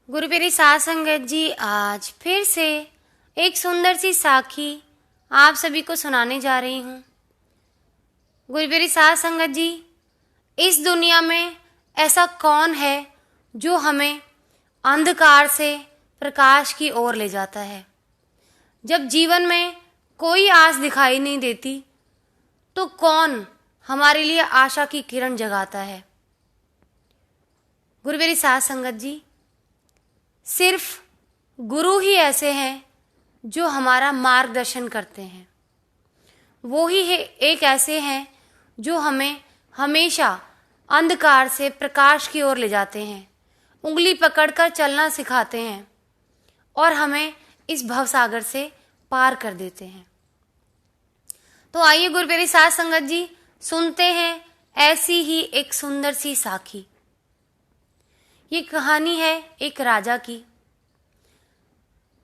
गुरु मेरी साथ संगत जी, आज फिर से एक सुंदर सी साखी आप सभी को सुनाने जा रही हूँ। गुरु मेरी साथ संगत जी, इस दुनिया में ऐसा कौन है जो हमें अंधकार से प्रकाश की ओर ले जाता है। जब जीवन में कोई आस दिखाई नहीं देती तो कौन हमारे लिए आशा की किरण जगाता है। गुरु मेरी साथ संगत जी, सिर्फ गुरु ही ऐसे हैं जो हमारा मार्गदर्शन करते हैं। वो ही एक ऐसे हैं जो हमें हमेशा अंधकार से प्रकाश की ओर ले जाते हैं, उंगली पकड़कर चलना सिखाते हैं और हमें इस भवसागर से पार कर देते हैं। तो आइए गुरु मेरी साथ संगत जी, सुनते हैं ऐसी ही एक सुंदर सी साखी। ये कहानी है एक राजा की।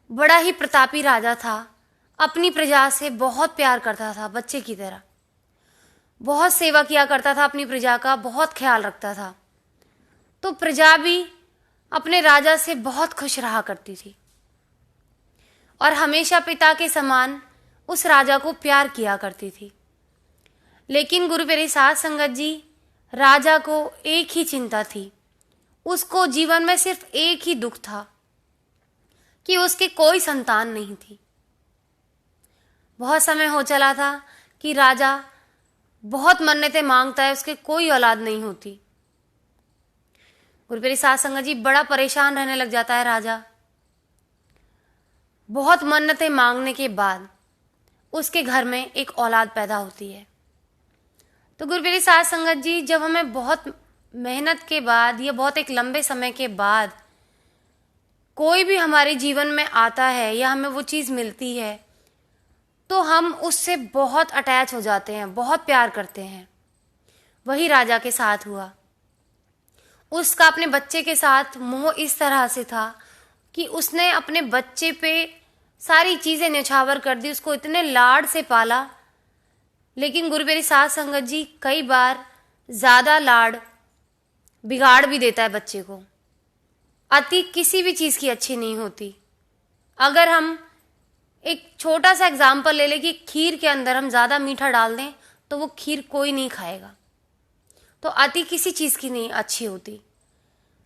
बड़ा ही प्रतापी राजा था, अपनी प्रजा से बहुत प्यार करता था, बच्चे की तरह बहुत सेवा किया करता था, अपनी प्रजा का बहुत ख्याल रखता था। तो प्रजा भी अपने राजा से बहुत खुश रहा करती थी और हमेशा पिता के समान उस राजा को प्यार किया करती थी। लेकिन गुरु मेरी साथ संगत जी, राजा को एक ही चिंता थी। उसको जीवन में सिर्फ एक ही दुख था कि उसके कोई संतान नहीं थी। बहुत समय हो चला था कि राजा बहुत मन्नतें मांगता है, उसके कोई औलाद नहीं होती। गुरु मेरी साथ संगत जी, बड़ा परेशान रहने लग जाता है राजा। बहुत मन्नतें मांगने के बाद उसके घर में एक औलाद पैदा होती है। तो गुरु मेरी साथ संगत जी, जब हमें बहुत मेहनत के बाद या बहुत एक लंबे समय के बाद कोई भी हमारे जीवन में आता है या हमें वो चीज़ मिलती है तो हम उससे बहुत अटैच हो जाते हैं, बहुत प्यार करते हैं। वही राजा के साथ हुआ। उसका अपने बच्चे के साथ मोह इस तरह से था कि उसने अपने बच्चे पे सारी चीज़ें न्यौछावर कर दी, उसको इतने लाड से पाला। लेकिन गुरु मेरी साथ संगत जी, कई बार ज़्यादा लाड बिगाड़ भी देता है बच्चे को। अति किसी भी चीज़ की अच्छी नहीं होती। अगर हम एक छोटा सा एग्जाम्पल ले लें कि खीर के अंदर हम ज़्यादा मीठा डाल दें तो वो खीर कोई नहीं खाएगा। तो अति किसी चीज़ की नहीं अच्छी होती।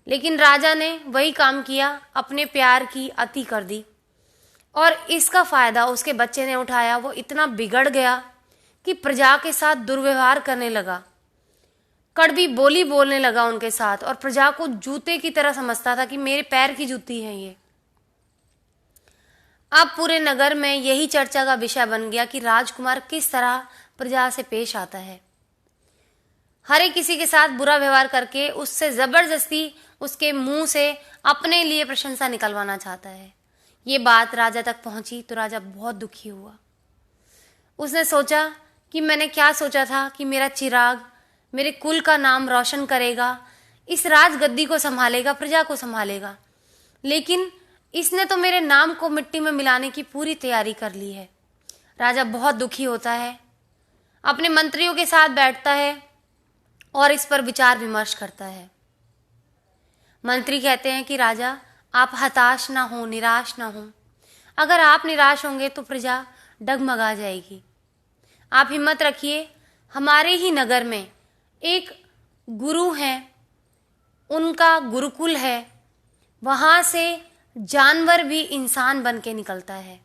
लेकिन राजा ने वही काम किया, अपने प्यार की अति कर दी और इसका फ़ायदा उसके बच्चे ने उठाया। वो इतना बिगड़ गया कि प्रजा के साथ दुर्व्यवहार करने लगा, कड़वी बोली बोलने लगा उनके साथ और प्रजा को जूते की तरह समझता था कि मेरे पैर की जूती है ये। अब पूरे नगर में यही चर्चा का विषय बन गया कि राजकुमार किस तरह प्रजा से पेश आता है। हर एक किसी के साथ बुरा व्यवहार करके उससे जबरदस्ती उसके मुंह से अपने लिए प्रशंसा निकलवाना चाहता है। ये बात राजा तक पहुंची तो राजा बहुत दुखी हुआ। उसने सोचा कि मैंने क्या सोचा था कि मेरा चिराग मेरे कुल का नाम रोशन करेगा, इस राजगद्दी को संभालेगा, प्रजा को संभालेगा, लेकिन इसने तो मेरे नाम को मिट्टी में मिलाने की पूरी तैयारी कर ली है। राजा बहुत दुखी होता है, अपने मंत्रियों के साथ बैठता है और इस पर विचार विमर्श करता है। मंत्री कहते हैं कि राजा, आप हताश ना हो, निराश ना हो। अगर आप निराश होंगे तो प्रजा डगमगा जाएगी। आप हिम्मत रखिए, हमारे ही नगर में एक गुरु हैं, उनका गुरुकुल है, वहाँ से जानवर भी इंसान बन के निकलता है।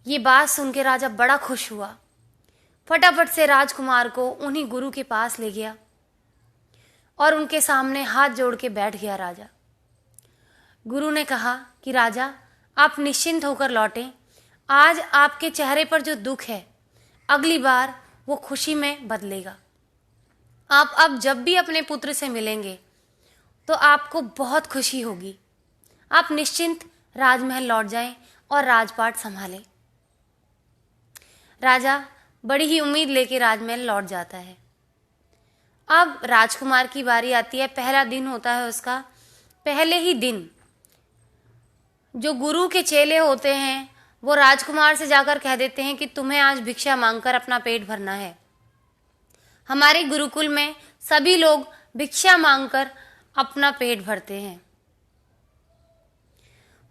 ये बात सुन के राजा बड़ा खुश हुआ। फटाफट से राजकुमार को उन्हीं गुरु के पास ले गया और उनके सामने हाथ जोड़ के बैठ गया राजा। गुरु ने कहा कि राजा, आप निश्चिंत होकर लौटें। आज आपके चेहरे पर जो दुख है, अगली बार वो खुशी में बदलेगा। आप अब जब भी अपने पुत्र से मिलेंगे तो आपको बहुत खुशी होगी। आप निश्चिंत राजमहल लौट जाएं और राजपाट संभालें। राजा बड़ी ही उम्मीद लेके राजमहल लौट जाता है। अब राजकुमार की बारी आती है। पहला दिन होता है उसका। पहले ही दिन जो गुरु के चेले होते हैं वो राजकुमार से जाकर कह देते हैं कि तुम्हें आज भिक्षा मांगकर अपना पेट भरना है। हमारे गुरुकुल में सभी लोग भिक्षा मांगकर अपना पेट भरते हैं।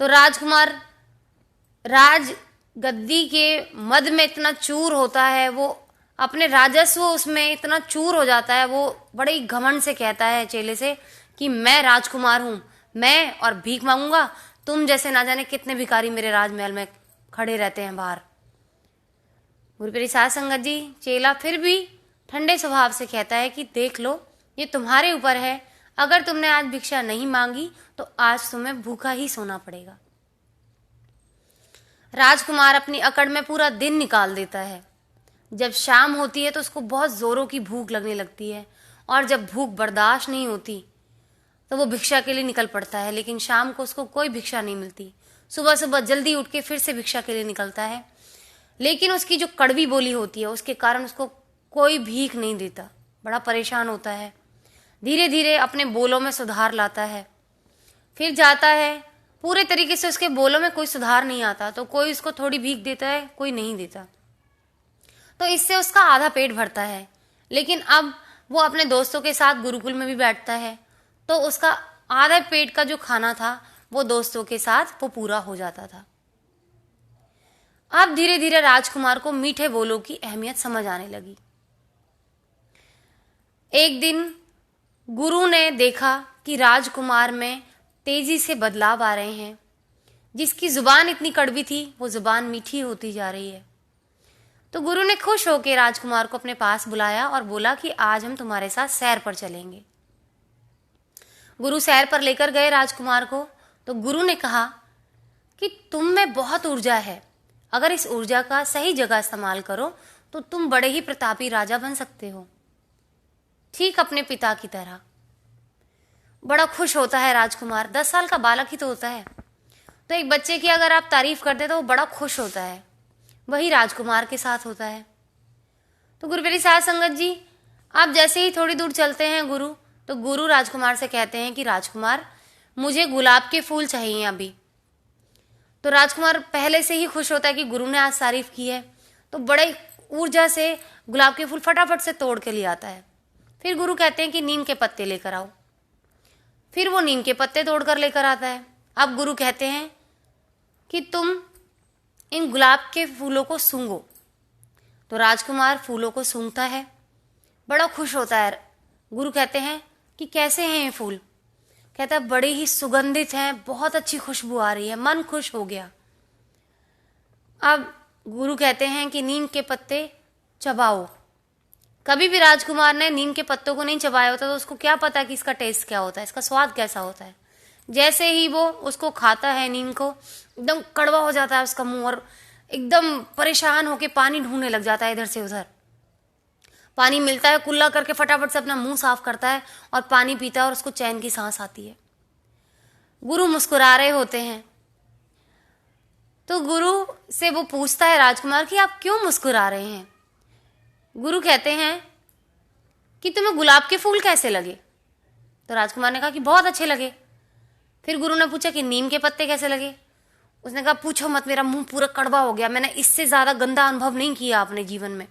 तो राजकुमार राज गद्दी के मद में इतना चूर होता है, वो अपने राजस्व उसमें इतना चूर हो जाता है, वो बड़े ही घमंड से कहता है चेले से कि मैं राजकुमार हूँ, मैं और भीख मांगूंगा, तुम जैसे ना जाने कितने भिखारी मेरे राजमहल में खड़े रहते हैं बाहर। गुरुप्रिय साध संगत जी, चेला फिर भी ठंडे स्वभाव से कहता है कि देख लो, ये तुम्हारे ऊपर है, अगर तुमने आज भिक्षा नहीं मांगी तो आज तुम्हें भूखा ही सोना पड़ेगा। राजकुमार अपनी अकड़ में पूरा दिन निकाल देता है। जब शाम होती है तो उसको बहुत जोरों की भूख लगने लगती है, और जब भूख बर्दाश्त नहीं होती तो वो भिक्षा के लिए निकल पड़ता है, लेकिन शाम को उसको कोई भिक्षा नहीं मिलती। सुबह सुबह जल्दी उठ के फिर से भिक्षा के लिए निकलता है, लेकिन उसकी जो कड़वी बोली होती है उसके कारण उसको कोई भीख नहीं देता। बड़ा परेशान होता है, धीरे धीरे अपने बोलों में सुधार लाता है, फिर जाता है। पूरे तरीके से उसके बोलों में कोई सुधार नहीं आता, तो कोई उसको थोड़ी भीख देता है, कोई नहीं देता, तो इससे उसका आधा पेट भरता है। लेकिन अब वो अपने दोस्तों के साथ गुरुकुल में भी बैठता है, तो उसका आधा पेट का जो खाना था वो दोस्तों के साथ वो पूरा हो जाता था। अब धीरे धीरे राजकुमार को मीठे बोलों की अहमियत समझ आने लगी। एक दिन गुरु ने देखा कि राजकुमार में तेजी से बदलाव आ रहे हैं। जिसकी जुबान इतनी कड़वी थी वो जुबान मीठी होती जा रही है। तो गुरु ने खुश होकर राजकुमार को अपने पास बुलाया और बोला कि आज हम तुम्हारे साथ सैर पर चलेंगे। गुरु सैर पर लेकर गए राजकुमार को, तो गुरु ने कहा कि तुम में बहुत ऊर्जा है, अगर इस ऊर्जा का सही जगह इस्तेमाल करो तो तुम बड़े ही प्रतापी राजा बन सकते हो, ठीक अपने पिता की तरह। बड़ा खुश होता है राजकुमार, 10 साल का बालक ही तो होता है, तो एक बच्चे की अगर आप तारीफ करते तो वो बड़ा खुश होता है। वही राजकुमार के साथ होता है। तो गुरुप्रिय साध संगत जी, आप जैसे ही थोड़ी दूर चलते हैं तो गुरु राजकुमार से कहते हैं कि राजकुमार, मुझे गुलाब के फूल चाहिए अभी। तो राजकुमार पहले से ही खुश होता है कि गुरु ने आज तारीफ की है, तो बड़े ऊर्जा से गुलाब के फूल फटाफट से तोड़ के ले आता है। फिर गुरु कहते हैं कि नीम के पत्ते लेकर आओ। फिर वो नीम के पत्ते तोड़कर लेकर आता है। अब गुरु कहते हैं कि तुम इन गुलाब के फूलों को सूंघो। तो राजकुमार फूलों को सूंघता है, बड़ा खुश होता है। गुरु कहते हैं कि कैसे हैं ये फूल? कहता है बड़े ही सुगंधित हैं, बहुत अच्छी खुशबू आ रही है, मन खुश हो गया। अब गुरु कहते हैं कि नीम के पत्ते चबाओ। कभी भी राजकुमार ने नीम के पत्तों को नहीं चबाया होता, तो उसको क्या पता कि इसका टेस्ट क्या होता है, इसका स्वाद कैसा होता है। जैसे ही वो उसको खाता है नीम को, एकदम कड़वा हो जाता है उसका मुंह, और एकदम परेशान होके पानी ढूंढने लग जाता है इधर से उधर। पानी मिलता है, कुल्ला करके फटाफट से अपना मुंह साफ करता है और पानी पीता है, और उसको चैन की सांस आती है। गुरु मुस्कुरा रहे होते हैं, तो गुरु से वो पूछता है राजकुमार कि आप क्यों मुस्कुरा रहे हैं? गुरु कहते हैं कि तुम्हें गुलाब के फूल कैसे लगे? तो राजकुमार ने कहा कि बहुत अच्छे लगे। फिर गुरु ने पूछा कि नीम के पत्ते कैसे लगे? उसने कहा पूछो मत, मेरा मुंह पूरा कड़वा हो गया, मैंने इससे ज्यादा गंदा अनुभव नहीं किया अपने जीवन में,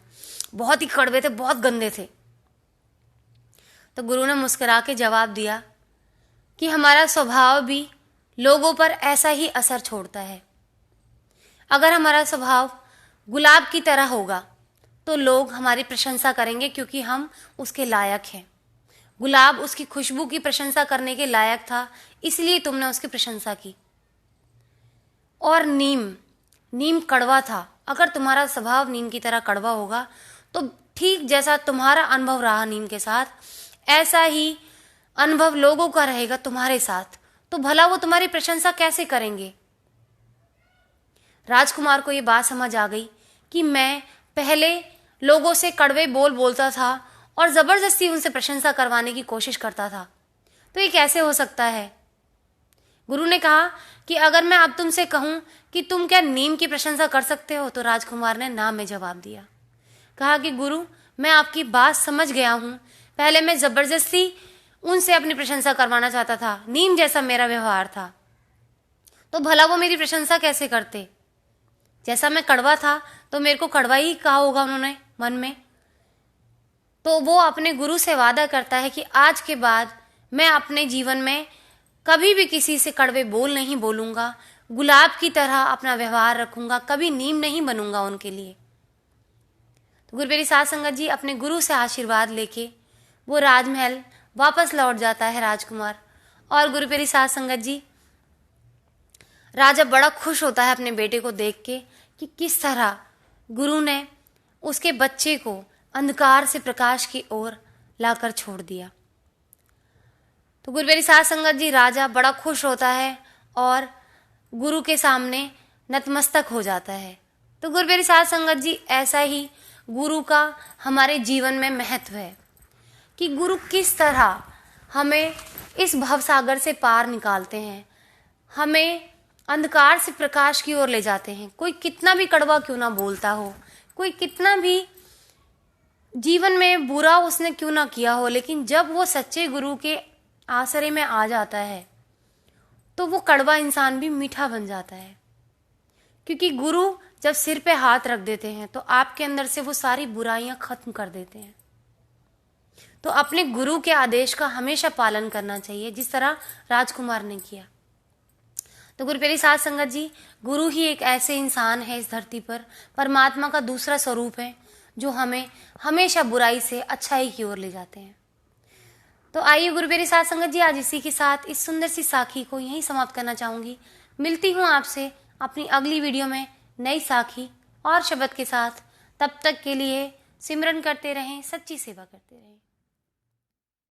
बहुत ही कड़वे थे, बहुत गंदे थे। तो गुरु ने मुस्कुरा के जवाब दिया कि हमारा स्वभाव भी लोगों पर ऐसा ही असर छोड़ता है। अगर हमारा स्वभाव गुलाब की तरह होगा तो लोग हमारी प्रशंसा करेंगे, क्योंकि हम उसके लायक हैं। गुलाब उसकी खुशबू की प्रशंसा करने के लायक था, इसलिए तुमने उसकी प्रशंसा की। और नीम कड़वा था, अगर तुम्हारा स्वभाव नीम की तरह कड़वा होगा तो ठीक जैसा तुम्हारा अनुभव रहा नीम के साथ, ऐसा ही अनुभव लोगों का रहेगा तुम्हारे साथ, तो भला वो तुम्हारी प्रशंसा कैसे करेंगे? राजकुमार को ये बात समझ आ गई कि मैं पहले लोगों से कड़वे बोल बोलता था और जबरदस्ती उनसे प्रशंसा करवाने की कोशिश करता था, तो ये कैसे हो सकता है? गुरु ने कहा कि अगर मैं अब तुमसे कहूं कि तुम क्या नीम की प्रशंसा कर सकते हो? तो राजकुमार ने ना में जवाब दिया। कहा कि गुरु, मैं आपकी बात समझ गया हूं, पहले मैं जबरदस्ती उनसे अपनी प्रशंसा करवाना चाहता था, नीम जैसा मेरा व्यवहार था, तो भला वो मेरी प्रशंसा कैसे करते? जैसा मैं कड़वा था तो मेरे को कड़वा ही कहा होगा उन्होंने मन में। तो वो अपने गुरु से वादा करता है कि आज के बाद मैं अपने जीवन में कभी भी किसी से कड़वे बोल नहीं बोलूंगा। गुलाब की तरह अपना व्यवहार रखूंगा, कभी नीम नहीं बनूंगा उनके लिए। तो गुरुपेरी साध संगत जी अपने गुरु से आशीर्वाद लेके वो राजमहल वापस लौट जाता है राजकुमार। और गुरुपेरी साध संगत जी, राजा बड़ा खुश होता है अपने बेटे को देख के कि किस तरह गुरु ने उसके बच्चे को अंधकार से प्रकाश की ओर लाकर छोड़ दिया। तो गुरुपेरी साध संगत जी, राजा बड़ा खुश होता है और गुरु के सामने नतमस्तक हो जाता है। तो गुरुपेरी साध संगत जी, ऐसा ही गुरु का हमारे जीवन में महत्व है कि गुरु किस तरह हमें इस भवसागर से पार निकालते हैं, हमें अंधकार से प्रकाश की ओर ले जाते हैं। कोई कितना भी कड़वा क्यों ना बोलता हो, कोई कितना भी जीवन में बुरा उसने क्यों ना किया हो, लेकिन जब वो सच्चे गुरु के आसरे में आ जाता है तो वो कड़वा इंसान भी मीठा बन जाता है। क्योंकि गुरु जब सिर पे हाथ रख देते हैं तो आपके अंदर से वो सारी बुराइयां खत्म कर देते हैं। तो अपने गुरु के आदेश का हमेशा पालन करना चाहिए, जिस तरह राजकुमार ने किया। तो गुरुपेरी साध संगत जी, गुरु ही एक ऐसे इंसान है इस धरती पर, परमात्मा का दूसरा स्वरूप है, जो हमें हमेशा बुराई से अच्छाई की ओर ले जाते हैं। तो आइए गुरुपेरी साध संगत जी, आज इसी के साथ इस सुंदर सी साखी को यहीं समाप्त करना चाहूंगी। मिलती हूँ आपसे अपनी अगली वीडियो में नई साखी और शब्द के साथ। तब तक के लिए सिमरन करते रहें, सच्ची सेवा करते रहें।